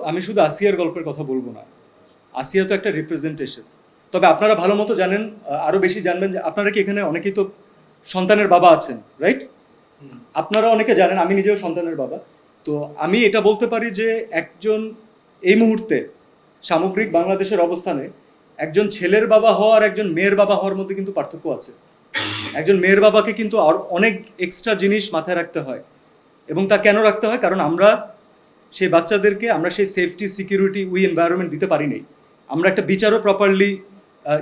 আমি শুধু আসিয়ার গল্পের কথা বলবো না। আসিয়া তো একটা রিপ্রেজেন্টেশন। তবে আপনারা ভালো মতো জানেন, আরো বেশি জানবেন যে আপনারা কি এখানে অনেকেই তো সন্তানের বাবা আছেন, রাইট? আপনারা অনেকে জানেন, আমি নিজেও সন্তানের বাবা। তো আমি এটা বলতে পারি যে একজন এই মুহূর্তে সামগ্রিক বাংলাদেশের অবস্থানে একজন ছেলের বাবা হওয়া আর একজন মেয়ের বাবা হওয়ার মধ্যে কিন্তু পার্থক্য আছে। একজন মেয়ের বাবাকে কিন্তু আর অনেক এক্সট্রা জিনিস মাথায় রাখতে হয়, এবং তা কেন রাখতে হয়? কারণ আমরা সেই বাচ্চাদেরকে আমরা সেই সেফটি, সিকিউরিটি, এনভায়রনমেন্ট দিতে পারি নাই। আমরা একটা বিচারও প্রপারলি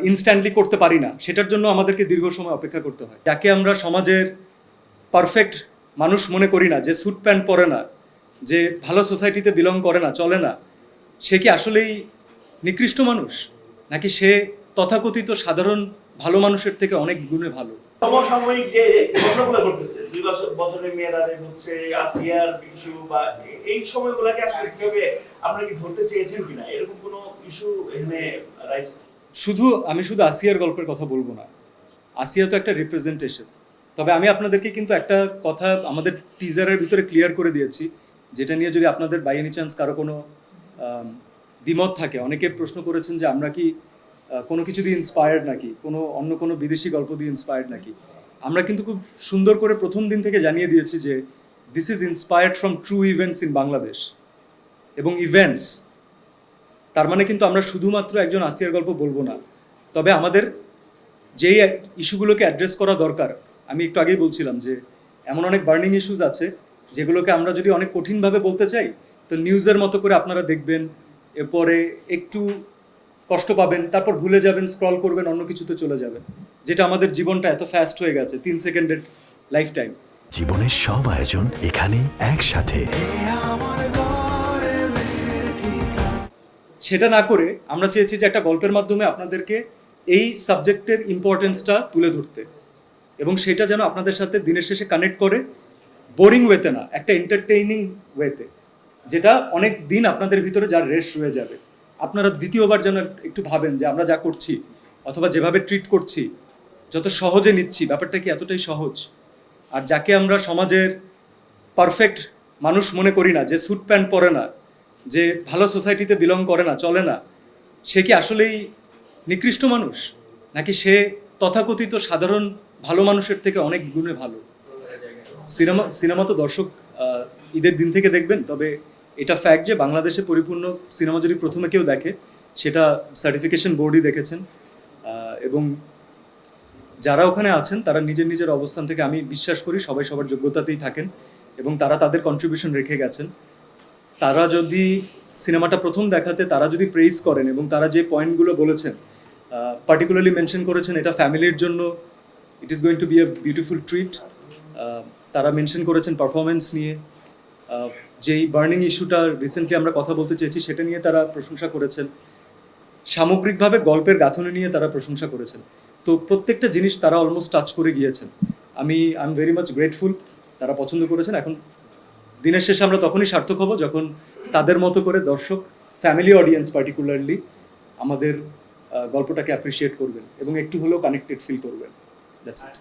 ইনস্ট্যান্টলি করতে পারি না, সেটার জন্য আমাদেরকে দীর্ঘ সময় অপেক্ষা করতে হয়। যাকে আমরা সমাজের পারফেক্ট মানুষ মনে করি না, যে স্যুট প্যান্ট পরে না, যে ভালো সোসাইটিতে বিলং করে না, চলে না, সে কি আসলেই নিকৃষ্ট মানুষ, নাকি সে তথাকথিত সাধারণ ভালো মানুষের থেকে অনেক গুণে ভালো? সমসাময়িক যে ঘটনাগুলো ঘটতেছে, 2 বছরের মেয়েরা হচ্ছে আসিয়ার ইস্যু, বা এই সময়গুলোকে আসলে কিভাবে আপনারা কি ধরতে চেয়েছেন কিনা, এরকম কোনো ইস্যু এখানে রাইজ? আমি শুধু আসিয়ার গল্পের কথা বলবো না। আসিয়া তো একটা রিপ্রেজেন্টেশন। তবে আমি আপনাদেরকে কিন্তু একটা কথা আমাদের টিজারের ভিতরে ক্লিয়ার করে দিয়েছি, যেটা নিয়ে যদি আপনাদের বাই এনি চান্স কারো কোনো দ্বিমত থাকে। অনেকে প্রশ্ন করেছেন যে আমরা কি কোনো কিছু দিয়ে ইন্সপায়ার্ড নাকি, অন্য কোনো বিদেশি গল্প দিয়ে ইন্সপায়ার্ড নাকি। আমরা কিন্তু খুব সুন্দর করে প্রথম দিন থেকে জানিয়ে দিয়েছি যে this is inspired from true events in Bangladesh. এবং ইভেন্টস তার মানে কিন্তু আমরা শুধুমাত্র একজন আসিয়ার গল্প বলবো না। তবে আমাদের যেই ইস্যুগুলোকে অ্যাড্রেস করা দরকার, আমি একটু আগেই বলছিলাম যে এমন অনেক বার্নিং ইস্যুস আছে যেগুলোকে আমরা যদি অনেক কঠিনভাবে বলতে চাই, তো নিউজের মতো করে আপনারা দেখবেন, এরপরে একটু কষ্ট পাবেন, তারপর ভুলে যাবেন, স্ক্রল করবেন, অন্য কিছুতে চলে যাবেন, যেটা আমাদের জীবনটা এত ফাস্ট হয়ে গেছে, 3 সেকেন্ডের লাইফ টাইম। জীবনের সব আয়োজন এখানে একসাথে। সেটা না করে আমরা চেয়েছি যে একটা গল্পের মাধ্যমে আপনাদেরকে এই সাবজেক্টের ইম্পর্টেন্সটা তুলে ধরতে, এবং সেটা যেন আপনাদের সাথে দিনের শেষে কানেক্ট করে, বোরিং ওয়েতে না, একটা এন্টারটেইনিং ওয়েতে, যেটা অনেক দিন আপনাদের ভিতরে যার রেশ রয়ে যাবে। আপনারা দ্বিতীয়বার যেন একটু ভাবেন যে আমরা যা করছি অথবা যেভাবে ট্রিট করছি, যত সহজে নিচ্ছি, ব্যাপারটা কি এতটাই সহজ? আর যাকে আমরা সমাজের পারফেক্ট মানুষ মনে করি না, যে স্যুট প্যান্ট পরে না, যে ভালো সোসাইটিতে বিলং করে না, চলে না, সে কি আসলেই নিকৃষ্ট মানুষ, নাকি সে তথাকথিত সাধারণ ভালো মানুষের থেকে অনেক গুণে ভালো? সিনেমা তো দর্শক ঈদের দিন থেকে দেখবেন। তবে এটা ফ্যাক্ট যে বাংলাদেশে পরিপূর্ণ সিনেমা যদি প্রথমে কেউ দেখে, সেটা সার্টিফিকেশন বোর্ডই দেখেছেন। এবং যারা ওখানে আছেন তারা নিজের নিজের অবস্থান থেকে, আমি বিশ্বাস করি সবাই সবার যোগ্যতাতেই থাকেন এবং তারা তাদের কন্ট্রিবিউশন রেখে গেছেন। তারা যদি সিনেমাটা প্রথম দেখাতে তারা যদি প্রেইজ করেন, এবং তারা যে পয়েন্টগুলো বলেছেন, পার্টিকুলারলি মেনশন করেছেন এটা ফ্যামিলির জন্য it is going to be a beautiful treat. তারা মেনশন করেছেন পারফরমেন্স নিয়ে, যেই বার্নিং ইস্যুটা রিসেন্টলি আমরা কথা বলতে চেয়েছি সেটা নিয়ে তারা প্রশংসা করেছেন, সামগ্রিকভাবে গল্পের গাঁথনি নিয়ে তারা প্রশংসা করেছেন। তো প্রত্যেকটা জিনিস তারা অলমোস্ট টাচ করে গিয়েছেন। I am very much grateful, তারা পছন্দ করেছেন। এখন দিনের শেষে আমরা তখনই সার্থক হব যখন তাদের মতো করে দর্শক, ফ্যামিলি অডিয়েন্স পার্টিকুলারলি, আমাদের গল্পটাকে অ্যাপ্রিসিয়েট করবেন এবং একটু হলেও কানেক্টেড ফিল করবেন। That's it.